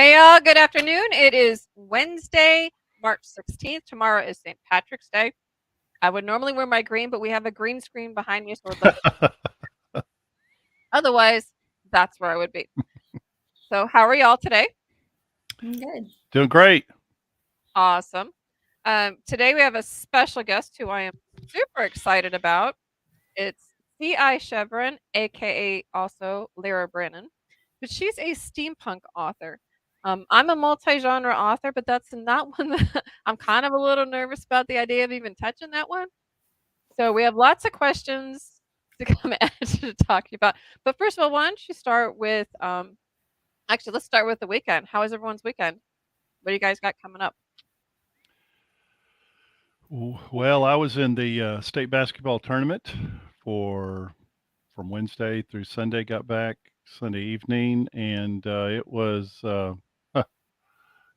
Hey y'all, good afternoon. It is Wednesday, March 16th. Tomorrow is St. Patrick's Day. I would normally wear my green, but we have a green screen behind me, so it looks otherwise that's where I would be. So how are y'all today? Good. Doing great. Awesome. Today we have a special guest who I am super excited about. It's C.I. Chevron, aka also Lyra Brennan, but she's a steampunk author. I'm a multi-genre author, but that's not one that I'm kind of a little nervous about the idea of even touching that one. So we have lots of questions to come at you to talk about. But first of all, why don't you start with actually let's start with the weekend. How was everyone's weekend? What do you guys got coming up? Well, I was in the state basketball tournament for from Wednesday through Sunday. Got back Sunday evening, and huh,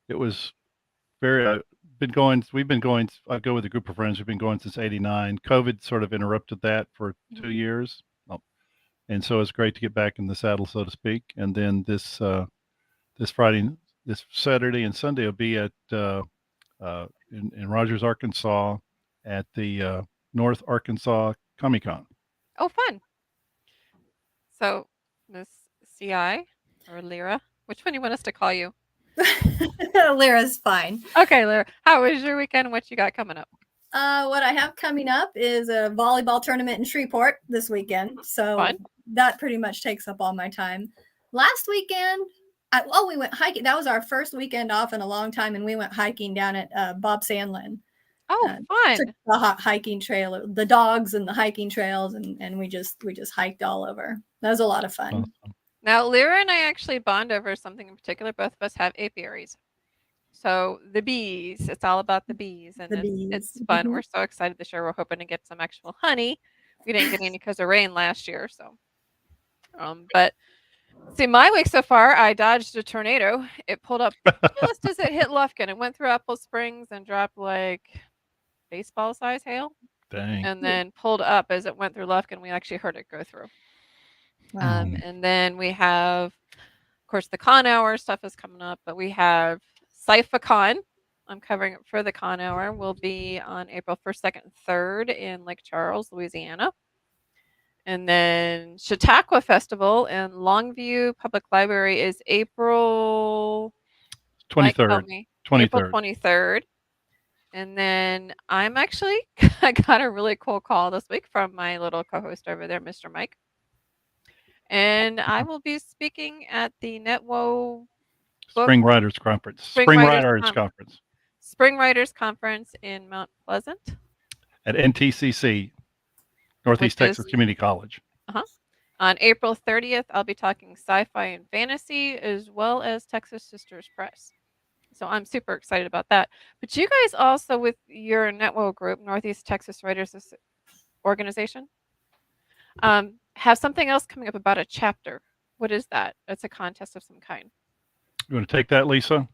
it was very. Been going. We've been going. I go with a group of friends. We've been going since '89. COVID sort of interrupted that for 2 years, and so it's great to get back in the saddle, so to speak. And then this Friday, this Saturday, and Sunday will be at in Rogers, Arkansas, at the North Arkansas Comic Con. Oh, fun. So, Miss CI or Lyra, which one do you want us to call you? Lyra's fine. Okay, Lyra. How was your weekend? What you got coming up? What I have coming up is a volleyball tournament in Shreveport this weekend. So Fun. that pretty much takes up all my time. Last weekend, we went hiking. That was our first weekend off in a long time, and we went hiking down at Bob Sandlin. Oh, Took fun. the hiking trail, the dogs and the hiking trails, and we just hiked all over. That was a lot of fun. Awesome. Now, Lyra and I actually bond over something in particular. Both of us have apiaries. So the bees, it's all about the bees, and The it's bees. fun. Mhm. We're so excited this year. We're hoping to get some actual honey. We didn't get any because of rain last year, so. But see, my week so far, I dodged a tornado. It pulled up just as it hit Lufkin. It went through Apple Springs and dropped like baseball size hail, Dang. and then pulled up as it went through Lufkin. We actually heard it go through. Wow. And then we have, of course, the con hour stuff is coming up, but we have CypherCon. I'm covering it for the con hour. Will be on April 1st, 2nd, and 3rd in Lake Charles, Louisiana. And then Chautauqua Festival in Longview Public Library is April, Mike, help 23rd. me, April 23rd. 23rd. And then I'm actually, I got a really cool call this week from my little co-host over there, Mr. Mike. And I will be speaking at the NetWo book Spring Writers Conference. Spring Spring Writers Writers Con- Conference Spring Writers Conference in Mount Pleasant, at NTCC, which Northeast is Texas Community College. on April 30th. I'll be talking sci-fi and fantasy as well as Texas Sisters Press. So I'm super excited about that. But you guys also, with your NetWo group, Northeast Texas Writers Organization, have something else coming up about a chapter. What is that? It's a contest of some kind. You want to take that, Lisa?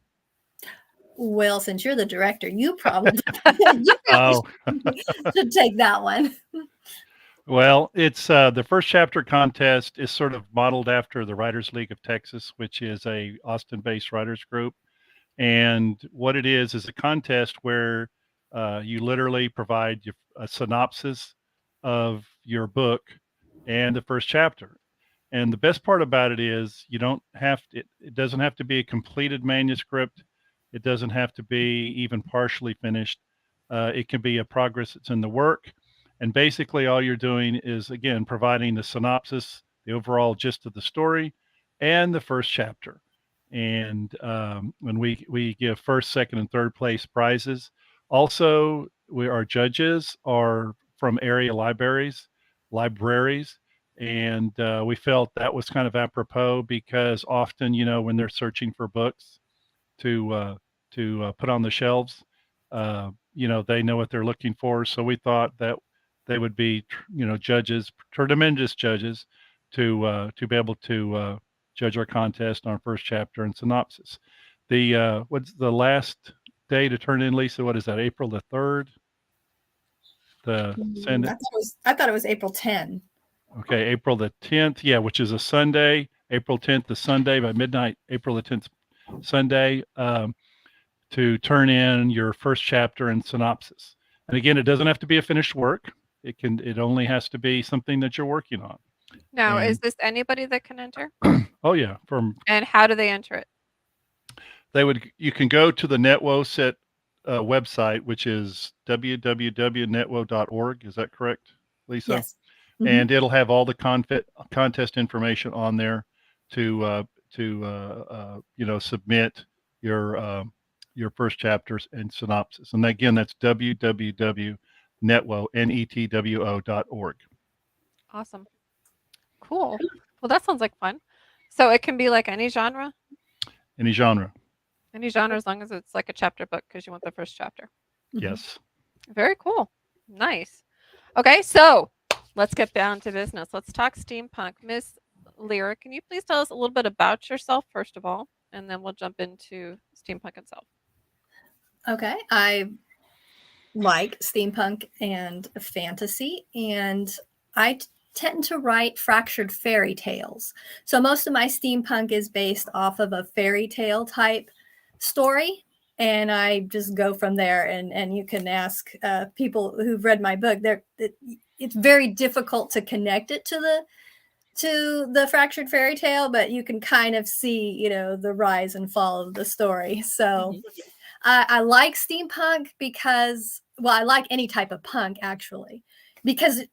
Well, since you're the director, you probably Oh, should take that one. well, it's the first chapter contest is sort of modeled after the Writers League of Texas, which is a Austin-based writers group. And what it is a contest where you literally provide a synopsis of your book and the first chapter. And the best part about it is you don't have to, it doesn't have to be a completed manuscript. It doesn't have to be even partially finished. It can be a progress that's in the work. And basically, all you're doing is, again, providing the synopsis, the overall gist of the story, and the first chapter. And when we give first, second, and third place prizes. Also, our judges are from area libraries, and we felt that was kind of apropos because often, when they're searching for books to put on the shelves, they know what they're looking for. So we thought that they would be, judges, tremendous judges, to be able to judge our contest on our first chapter and synopsis. The what's the last day to turn in, Lisa? What is that? April the 3rd. The send it. I thought it was April 10. Okay, April the 10th. Yeah, which is a Sunday. April 10th, the Sunday by midnight. April the 10th Sunday to turn in your first chapter and synopsis. And again, it doesn't have to be a finished work. It only has to be something that you're working on. Now, is And this anybody that can enter? oh yeah, And how do they enter it? you can go to the NetWo website, which is www.netwo.org. Is that correct, Lisa? Yes. Mhm. And it'll have all the contest information on there to submit your first chapters and synopsis. And again, that's www.netwo.org. Awesome. Cool. Well, that sounds like fun. So it can be like any genre? Any genre. Any genre as long as it's like a chapter book because you want the first chapter. Mhm. Yes. Very cool. Nice. Okay, so let's get down to business. Let's talk steampunk. Miss Lyra, can you please tell us a little bit about yourself, first of all, and then we'll jump into steampunk itself. Okay. I like steampunk and fantasy, and I tend to write fractured fairy tales. So most of my steampunk is based off of a fairy tale type story, and I just go from there. And you can ask people who've read my book. It's very difficult to connect it to the fractured fairy tale, but you can kind of see, the rise and fall of the story. So I like steampunk because, well, I like any type of punk actually, because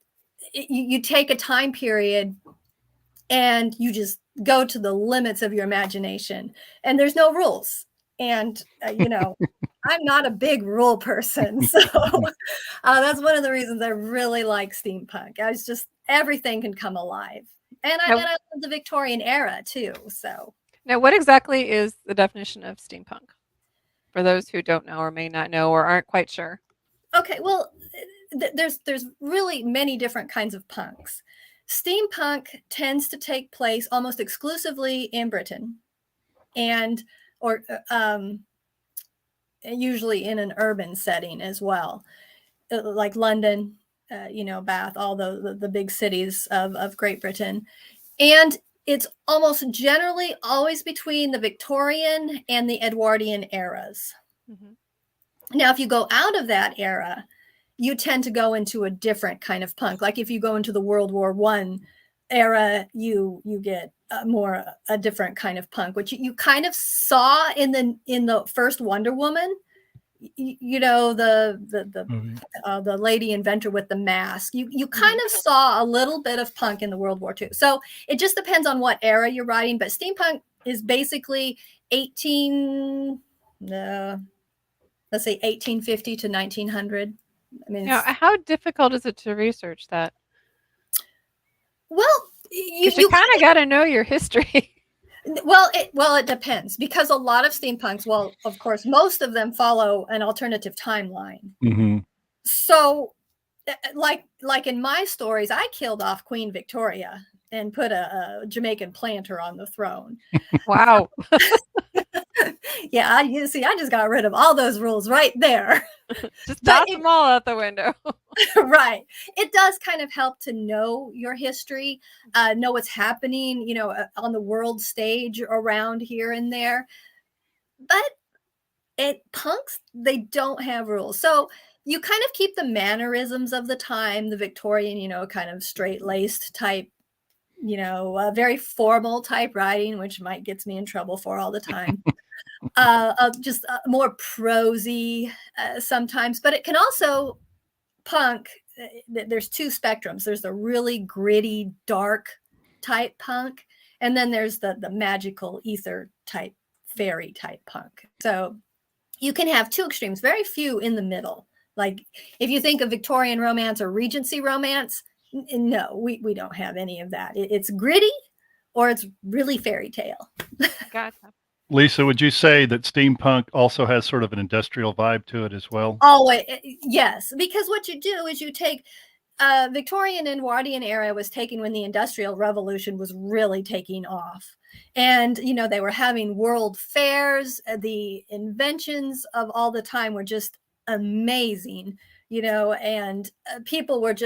you take a time period and you just go to the limits of your imagination, and there's no rules. And I'm not a big rule person, so that's one of the reasons I really like steampunk. I was just everything can come alive, and I love the Victorian era too. So now, what exactly is the definition of steampunk for those who don't know or may not know or aren't quite sure? Okay, well, there's really many different kinds of punks. Steampunk tends to take place almost exclusively in Britain, and or usually in an urban setting as well, like London, Bath, all the big cities of Great Britain. And it's almost generally always between the Victorian and the Edwardian eras. Mm-hmm. Now, if you go out of that era, you tend to go into a different kind of punk. Like if you go into the World War I era, you get a different kind of punk, which you kind of saw in the first Wonder Woman. The lady inventor with the mask. You kind of saw a little bit of punk in the World War II. So it just depends on what era you're writing. But steampunk is basically 1850 to 1900. I mean, now, how difficult is it to research that? Well, you kind of got to know your history. Well, it depends, because a lot of steampunks, well, of course, most of them follow an alternative timeline. Mm-hmm. So, like in my stories, I killed off Queen Victoria and put a Jamaican planter on the throne. Wow. Yeah, I just got rid of all those rules right there. Just toss them all out the window. Right. It does kind of help to know your history, know what's happening, on the world stage around here and there. But punks, they don't have rules. So you kind of keep the mannerisms of the time, the Victorian, kind of straight-laced type, very formal type writing, which Mike gets me in trouble for all the time. Just more prosy sometimes, but it can also punk. There's two spectrums. There's the really gritty, dark type punk, and then there's the magical ether type, fairy type punk. So you can have two extremes, very few in the middle. Like if you think of Victorian romance or Regency romance, no, we don't have any of that. It's gritty or it's really fairy tale. Gotcha. Lisa, would you say that steampunk also has sort of an industrial vibe to it as well? Oh, yes, because what you do is you take Victorian and Edwardian era was taken when the Industrial Revolution was really taking off. And, they were having world fairs. The inventions of all the time were just amazing, and people were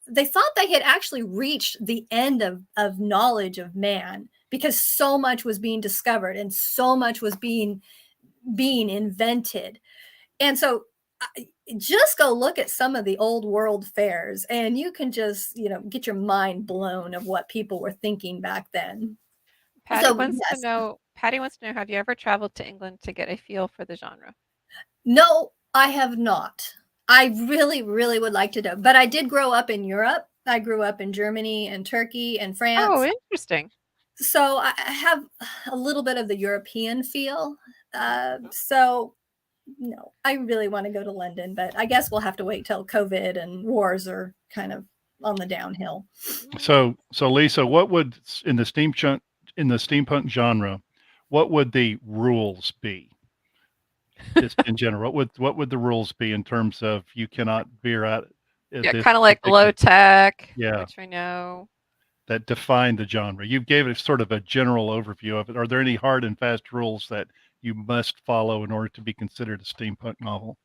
they thought they had actually reached the end of knowledge of man, because so much was being discovered and so much was being invented. And so just go look at some of the old world fairs and you can just, get your mind blown of what people were thinking back then. Patty So wants to yes. know. Patty wants to know. Have you ever traveled to England to get a feel for the genre? No, I have not. I really, really would like to do, but I did grow up in Europe. I grew up in Germany and Turkey and Oh, France. interesting. So I have a little bit of the European feel. So no, I really want to go to London, but I guess we'll have to wait till COVID and wars are kind of on the downhill. So Lisa, what would in the steampunk genre, what would the rules be? Just in general, what would the rules be in terms of you cannot veer out at Yeah, this kind of like low particular, tech, yeah, which we know. that define the genre? You gave it sort of a general overview of it. Are there any hard and fast rules that you must follow in order to be considered a steampunk novel?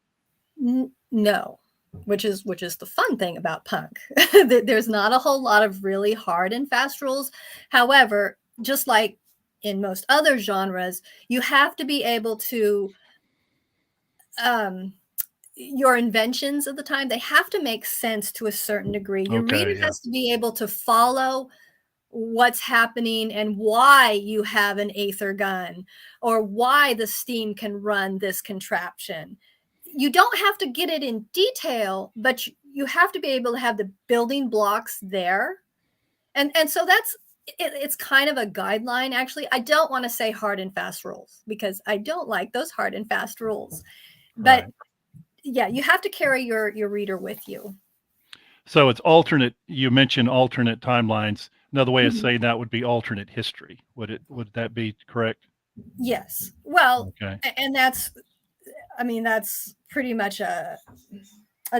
No, which is the fun thing about punk. There's not a whole lot of really hard and fast rules. However, just like in most other genres, you have to be able to your inventions of the time, they have to make sense to a certain degree. Your reader Okay, yeah, has to be able to follow what's happening and why you have an aether gun or why the steam can run this contraption. You don't have to get it in detail, but you have to be able to have the building blocks there. And so it's kind of a guideline. Actually, I don't want to say hard and fast rules because I don't like those hard and fast rules. But right. yeah, you have to carry your reader with you. So it's alternate. You mentioned alternate timelines. Another way of Mhm. saying that would be alternate history. Would that be correct? Yes. Well, Okay. and that's pretty much a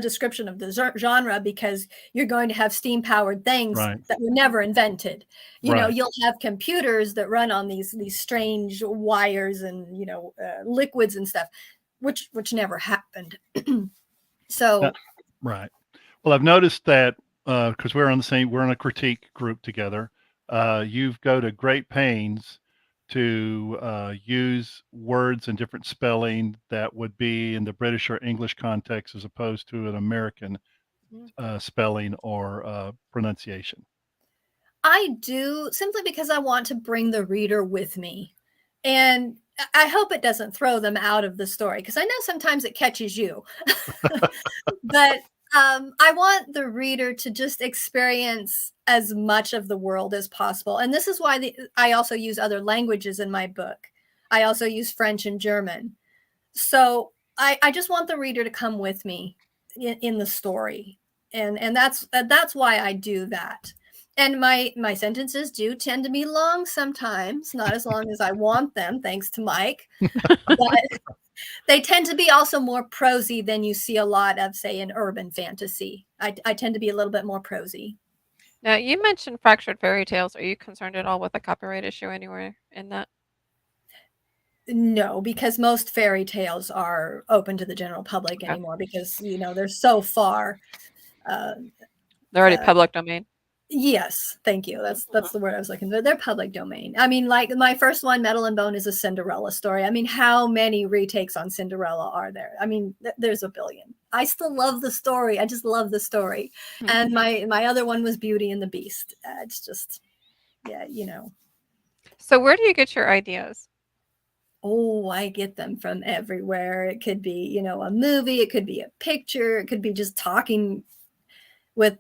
description of the genre because you're going to have steam powered things Right. that were never invented. Right. You'll have computers that run on these strange wires and liquids and stuff, which never happened. Uh, So right. Well, I've noticed that because we're in a critique group together. You've go to great pains to use words and different spelling that would be in the British or English context as opposed to an American Mhm. spelling or pronunciation. I do simply because I want to bring the reader with me. And I hope it doesn't throw them out of the story because I know sometimes it catches you. But I want the reader to just experience as much of the world as possible. And this is why I also use other languages in my book. I also use French and German. So I just want the reader to come with me in the story. And that's why I do that. And my sentences do tend to be long sometimes, not as long as I want them, thanks to Mike. But they tend to be also more prosy than you see a lot of, say, in urban fantasy. I tend to be a little bit more prosy. Now, you mentioned fractured fairy tales. Are you concerned at all with a copyright issue anywhere in that? No, because most fairy tales are open to the general public Okay. anymore because they're so far. Uh, They're already uh, public domain. yes, thank you. That's the word I was looking for. They're public domain. I mean, like my first one, Metal and Bone, is a Cinderella story. I mean, how many retakes on Cinderella are there? I mean, there's a billion. I still love the story. I just love the story. And my other one was Beauty and the Beast. It's just, yeah. So, where do you get your ideas? Oh, I get them from everywhere. It could be, a movie, it could be a picture, it could be just talking with,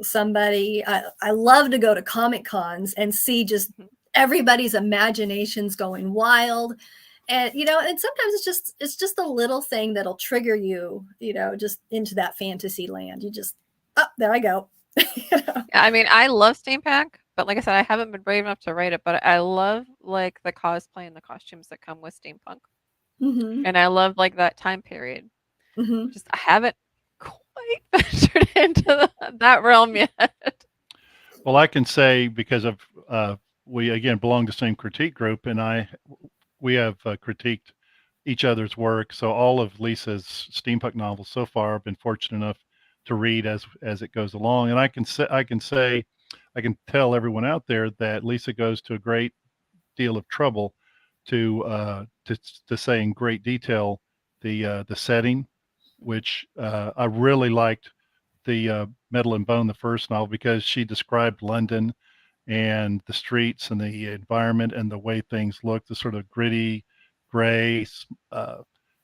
somebody. I love to go to Comic Cons and see just Mhm. everybody's imaginations going wild. And and sometimes it's just a little thing that'll trigger you, just into that fantasy land. You just, oh, there I go. I mean, I love Steampunk, but like I said, I haven't been brave enough to write it. But I love like the cosplay and the costumes that come with Steampunk, Hmm. and I love like that time period. Hmm. Just I haven't quite ventured into that realm yet. Well, I can say because of we again belong to the same critique group, and we have critiqued each other's work. So all of Lisa's steampunk novels so far, I've been fortunate enough to read as it goes along, and I can tell everyone out there that Lisa goes to a great deal of trouble to say in great detail the setting, which I really liked the Metal and Bone, the first novel, because she described London and the streets and the environment and the way things look, the sort of gritty, gray.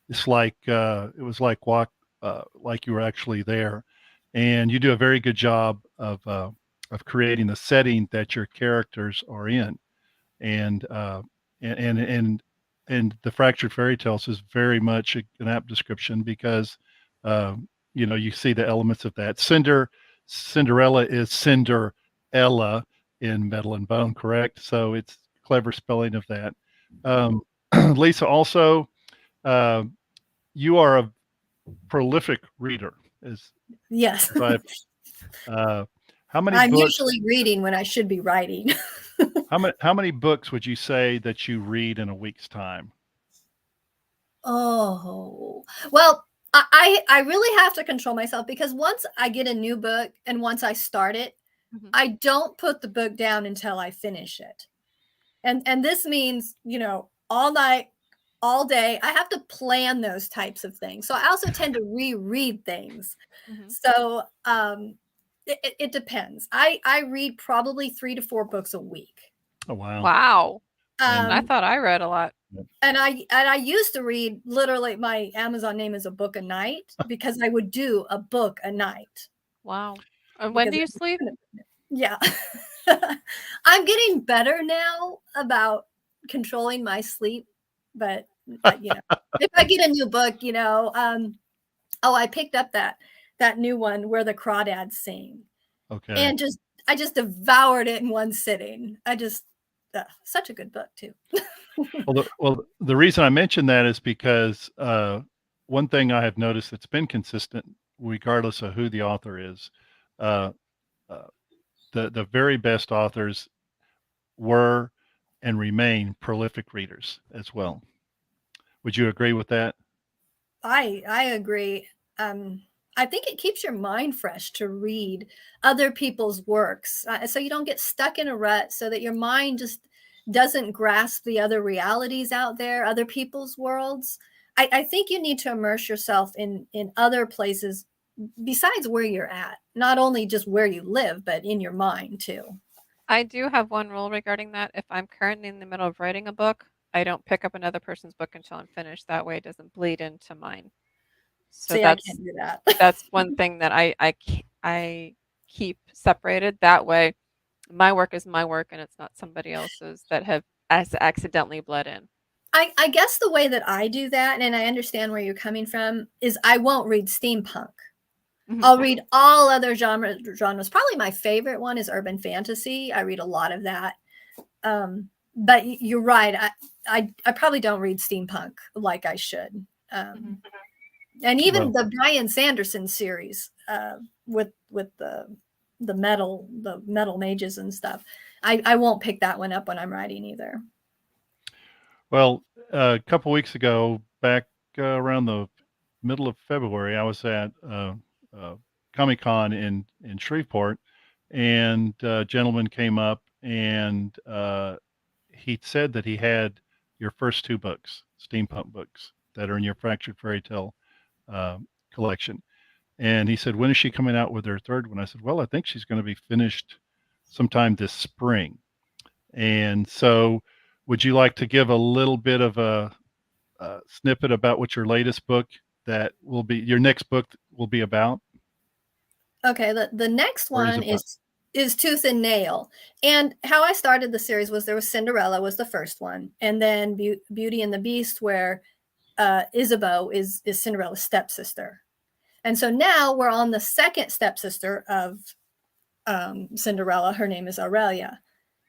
It's like it was like you were actually there, and you do a very good job of creating the setting that your characters are in, and and and and the Fractured Fairy Tales is very much an apt description because you see the elements of that. Cinderella is Cinderella in Metal and Bone, correct? So it's clever spelling of that. Um, Lisa, also, uh, you are a prolific reader. Yes. As I, uh, how many I'm books? usually reading when I should be writing. How many books would you say that you read in a week's time? Oh, well, I really have to control myself because once I get a new book and once I start it, Mhm. I don't put the book down until I finish it. And this means, all night, all day. I have to plan those types of things. So I also tend to reread things. Mhm. So it depends. I read probably 3 to 4 books a week. Oh wow! Wow. And I Um, thought I read a lot. and I used to read, literally, my Amazon name is a book a night because I would do a book a night Wow. And when because do you sleep? yeah. I'm getting better now about controlling my sleep, but if I get a new book, oh, I picked up that new one where the crawdads sing, okay. and I just devoured it in one sitting. Such a good book too. Well, the reason I mention that is because one thing I have noticed that's been consistent, regardless of who the author is, uh, uh, the very best authors were and remain prolific readers as well. Would you agree with that? I agree. I think it keeps your mind fresh to read other people's works, so you don't get stuck in a rut, so that your mind just doesn't grasp the other realities out there, other people's worlds. I think you need to immerse yourself in other places besides where you're at, not only just where you live, but in your mind too. I do have one rule regarding that. If I'm currently in the middle of writing a book, I don't pick up another person's book until I'm finished. That way it doesn't bleed into mine. So See, I that's can't do that. that's one thing that I keep separated. That way my work is my work and it's not somebody else's that have as accidentally bled in. I guess the way that I do that, and I understand where you're coming from, is I won't read steampunk. Mhm. I'll read all other genres. Probably my favorite one is urban fantasy. I read a lot of that. But you're right. I probably don't read steampunk like I should. Mhm. And even Well, the Brian Sanderson series, with the metal mages and stuff. I won't pick that one up when I'm writing either. well, a couple weeks ago, back around the middle of February, I was at uh, Comic Con in Shreveport, and a gentleman came up and he said that he had your first two books, steampunk books, that are in your Fractured Fairy Tale uh, collection. And he said, "When is she coming out with her third one?" I said, "Well, I think she's going to be finished sometime this spring." And so, would you like to give a little bit of a snippet about what your latest book that will be your next book will be about, Okay, the next or is one about? is Tooth and Nail. And how I started the series was there was Cinderella was the first one, and then Beauty and the Beast, where Isabeau is Cinderella's stepsister. And so now we're on the second stepsister of Cinderella. Her name is Aurelia,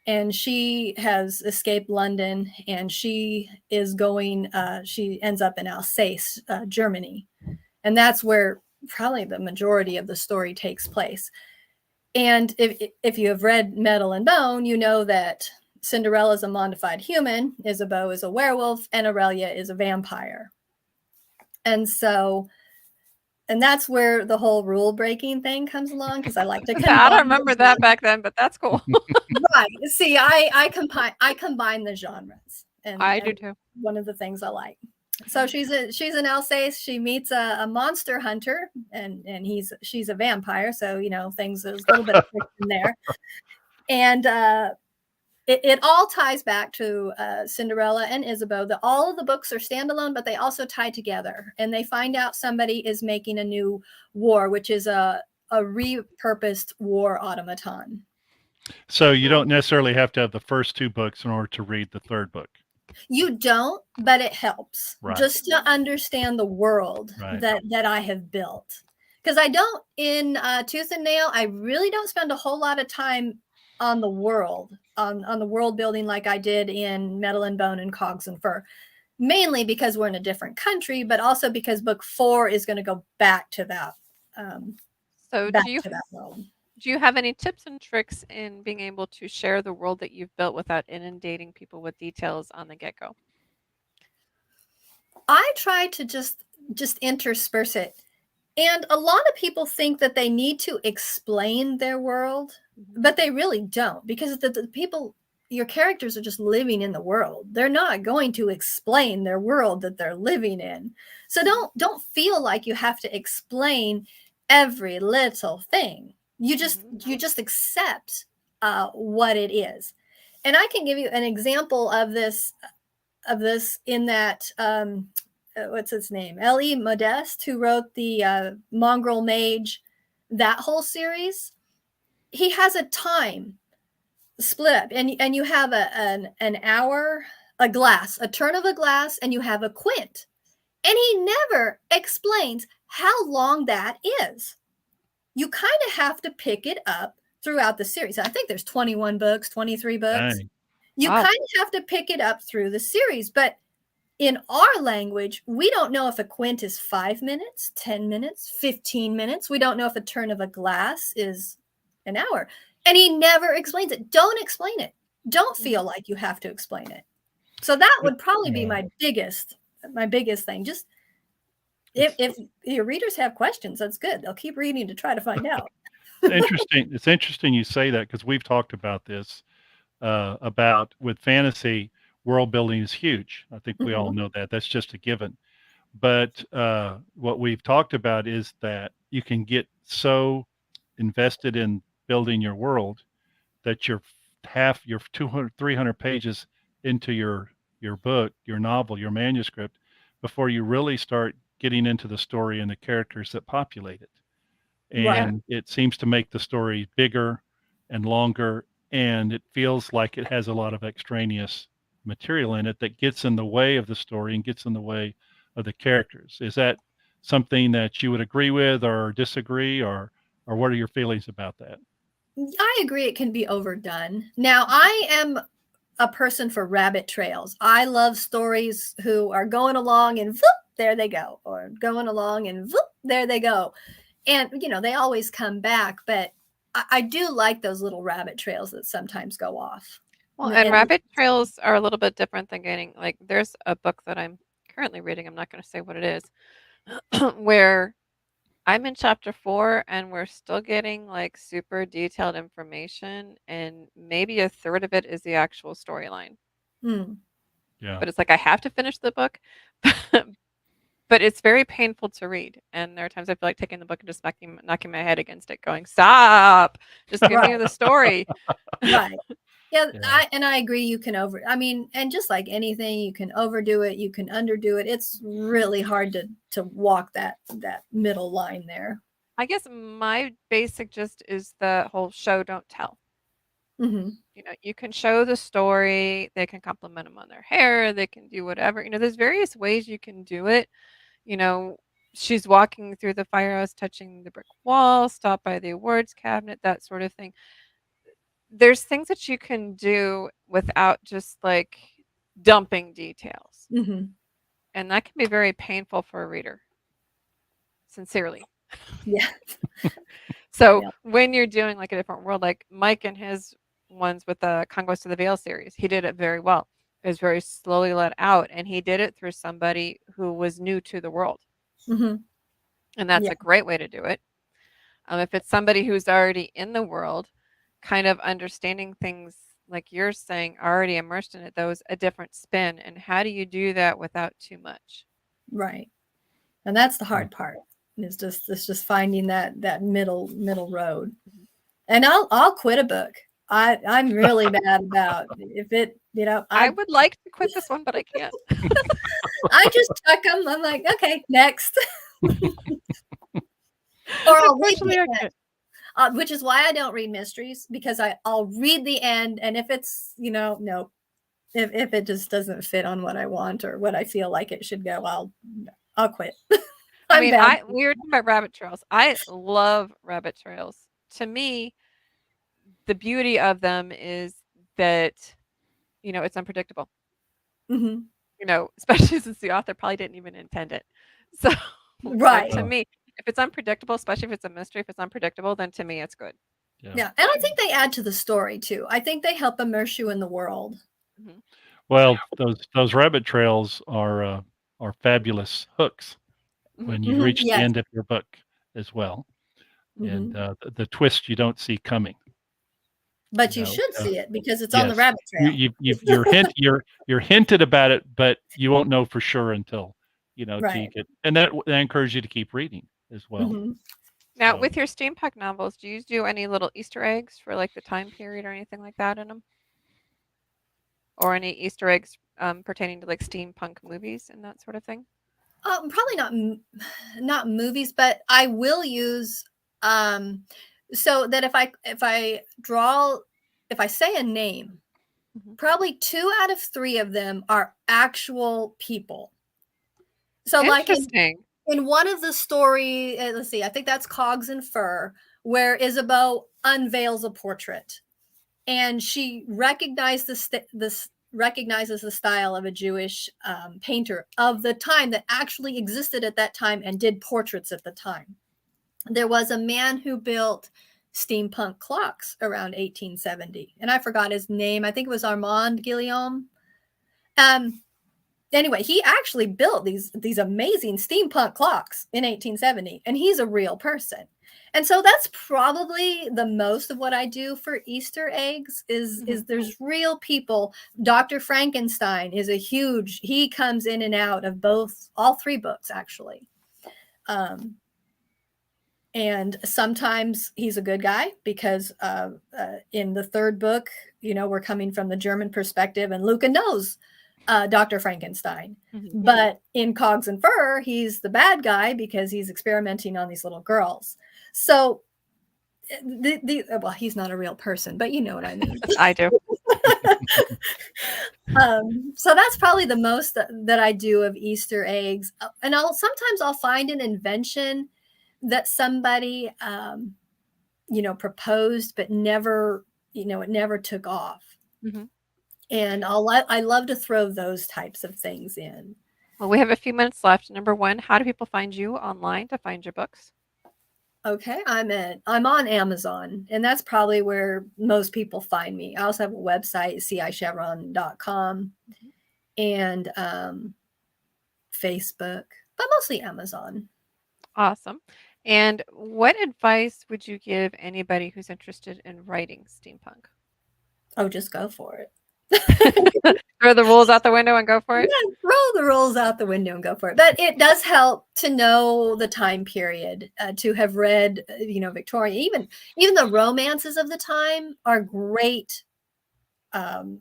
and she has escaped London, and she is going. She ends up in Alsace, Germany, and that's where probably the majority of the story takes place. And if you have read Metal and Bone, you know that Cinderella is a modified human, Isabeau is a werewolf, and Aurelia is a vampire. And so and that's where the whole rule breaking thing comes along, because I like to combine. I don't remember that back then, but that's cool. Right. See, I combine the genres, I do and too. one of the things I like. So she's in Alsace. She meets a monster hunter, and she's a vampire. So things, there's a little bit of friction there, and it all ties back to Cinderella and Isabeau. All of the books are standalone, but they also tie together. And they find out somebody is making a new war, which is a repurposed war automaton. So you don't necessarily have to have the first two books in order to read the third book. You don't, but it helps just to understand the world Right. that I have built. Because I don't, in Tooth and Nail, I really don't spend a whole lot of time on the world, on the world building like I did in Metal and Bone and Cogs and Fur. Mainly because we're in a different country, but also because book 4 is going to go back to that. So back do you to that world. do you have any tips and tricks in being able to share the world that you've built without inundating people with details on the get-go? I try to just intersperse it. And a lot of people think that they need to explain their world, but they really don't, because the people, your characters are just living in the world. They're not going to explain their world that they're living in. So don't feel like you have to explain every little thing. You just accept what it is. And I can give you an example of this in that what's his name? L.E. Modeste, who wrote the Mongrel Mage, that whole series. He has a time split up, and you have an hour, a glass, a turn of a glass, and you have a quint. And he never explains how long that is. You kind of have to pick it up throughout the series. I think there's 21 books, 23 books. Dang. You Wow. kind of have to pick it up through the series, but in our language, we don't know if a quint is 5 minutes, 10 minutes, 15 minutes. We don't know if a turn of a glass is an hour. And he never explains it. Don't explain it. Don't feel like you have to explain it. So that would probably be my biggest thing. Just if your readers have questions, that's good. They'll keep reading to try to find out. Interesting. It's interesting you say that, because we've talked about this, about with fantasy, world building is huge. I think we all know that. That's just a given. But what we've talked about is that you can get so invested in building your world that you're 200, 300 pages into your book, your novel, your manuscript, before you really start getting into the story and the characters that populate it. And it seems to make the story bigger and longer, and it feels like it has a lot of extraneous material in it that gets in the way of the story and gets in the way of the characters. Is that something that you would agree with or disagree, or what are your feelings about that? I agree it can be overdone. Now, I am a person for rabbit trails. I love stories who are going along and whoop, there they go, or going along and whoop, there they go. And, they always come back, but I do like those little rabbit trails that sometimes go off. Well, and rabbit trails are a little bit different than getting, like, there's a book that I'm currently reading, I'm not going to say what it is, where I'm in chapter 4 and we're still getting like super detailed information, and maybe a third of it is the actual storyline. Yeah. But it's like I have to finish the book, but it's very painful to read. And there are times I feel like taking the book and just knocking my head against it, going, "Stop! Just give me the story." Right. Yeah, I agree. You can and just like anything, you can overdo it, you can underdo it. It's really hard to walk that middle line there. I guess my basic gist is the whole show, don't tell. You can show the story, they can compliment them on their hair, they can do whatever. There's various ways you can do it. She's walking through the firehouse, touching the brick wall, stop by the awards cabinet, that sort of thing. There's things that you can do without just like dumping details. And that can be very painful for a reader. Sincerely. Yeah. So when you're doing like a different world, like Mike and his ones with the Conquest of the Veil series, he did it very well. It was very slowly let out, and he did it through somebody who was new to the world. and that's Yeah. a great way to do it. If it's somebody who's already in the world, kind of understanding things like you're saying, already immersed in it, those a different spin. And how do you do that without too much? Right. And that's the hard part. It's just finding that middle road. Mhm. And I'll quit a book. I'm really bad about if it, I would like to quit this one, but I can't. I just chuck them. I'm like, okay, next. Or I'll read Unfortunately, I the can't. end, which is why I don't read mysteries, because I'll read the end, and if it's, no, if it just doesn't fit on what I want or what I feel like it should go, I'll quit. I I'm mean, bad. we were talking about rabbit trails. I love rabbit trails. To me, the beauty of them is that, it's unpredictable. Mhm. Especially since the author probably didn't even intend it. So, so Right. to Oh, me, if it's unpredictable, especially if it's a mystery, if it's unpredictable, then to me it's good. yeah. Yeah, and I think they add to the story too. I think they help immerse you in the world. Mhm. Well, those rabbit trails are fabulous hooks Mhm. when you Mhm. reach the Yes. end of your book as well, and Mhm. the twist you don't see coming. You But you know, should see it because it's on the yes, rabbit trail. you're hinted about it, but you won't know for sure until till you Right. get, and that encourages you to keep reading as well. Mhm. Now, So with your steampunk novels, do you do any little Easter eggs for like the time period or anything like that in them, or any Easter eggs pertaining to like steampunk movies and that sort of thing? Probably not movies, but I will use um so that if I say a name, Mhm. probably 2 out of 3 of them are actual people. So like Interesting. in one of the story, let's see, I think that's Cogs and Fur, where Isabeau unveils a portrait, and she recognizes the style of a Jewish painter of the time that actually existed at that time and did portraits at the time. There was a man who built steampunk clocks around 1870, and I forgot his name. I think it was Armand Guillaume. Um, anyway, he actually built these amazing steampunk clocks in 1870, and he's a real person. And so that's probably the most of what I do for Easter eggs is Mhm. there's real people. Dr. Frankenstein is he comes in and out of all 3 books actually. Um, and sometimes he's a good guy because in the 3rd book, we're coming from the German perspective, and Luca knows Dr. Frankenstein. Mhm. But in Cogs and Fur, he's the bad guy because he's experimenting on these little girls. So well, he's not a real person, but you know what I mean. I do. So that's probably the most that I do of Easter eggs. And I'll find an invention that somebody proposed, but never, it never took off. Mhm. And I love to throw those types of things in. Well, we have a few minutes left. Number one, how do people find you online to find your books? Okay, I'm on Amazon, and that's probably where most people find me. I also have a website, cichevron.com, Mhm. and Facebook, but mostly Amazon. Awesome. And what advice would you give anybody who's interested in writing steampunk? Oh, just go for it. Throw the rules out the window and go for it? Yeah, throw the rules out the window and go for it. But it does help to know the time period, to have read, Victoria. Even the romances of the time are great um,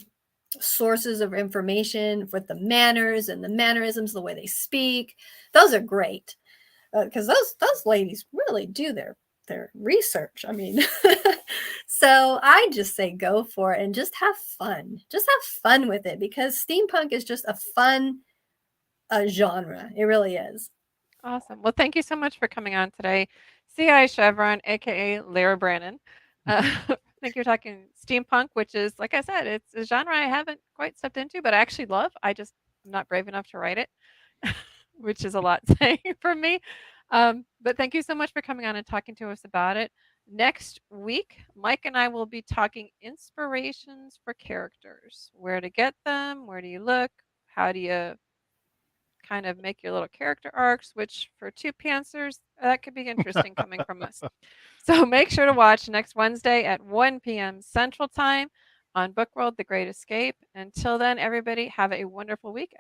sources of information with the manners and the mannerisms, the way they speak. Those are great because those ladies really do their research. I mean, so I just say go for it and just have fun. Just have fun with it because steampunk is just a fun genre. It really is. Awesome. Well, thank you so much for coming on today. CI Chevron, aka Lara Brannon. I think you're talking steampunk, which is, like I said, it's a genre I haven't quite stepped into, but I actually love. I'm not brave enough to write it, which is a lot saying for me. But thank you so much for coming on and talking to us about it. Next week, Mike and I will be talking inspirations for characters, where to get them, where do you look, how do you kind of make your little character arcs, which for two pantsers, that could be interesting coming from us. So make sure to watch next Wednesday at 1 p.m. Central Time on Book World: The Great Escape. Until then, everybody, have a wonderful week.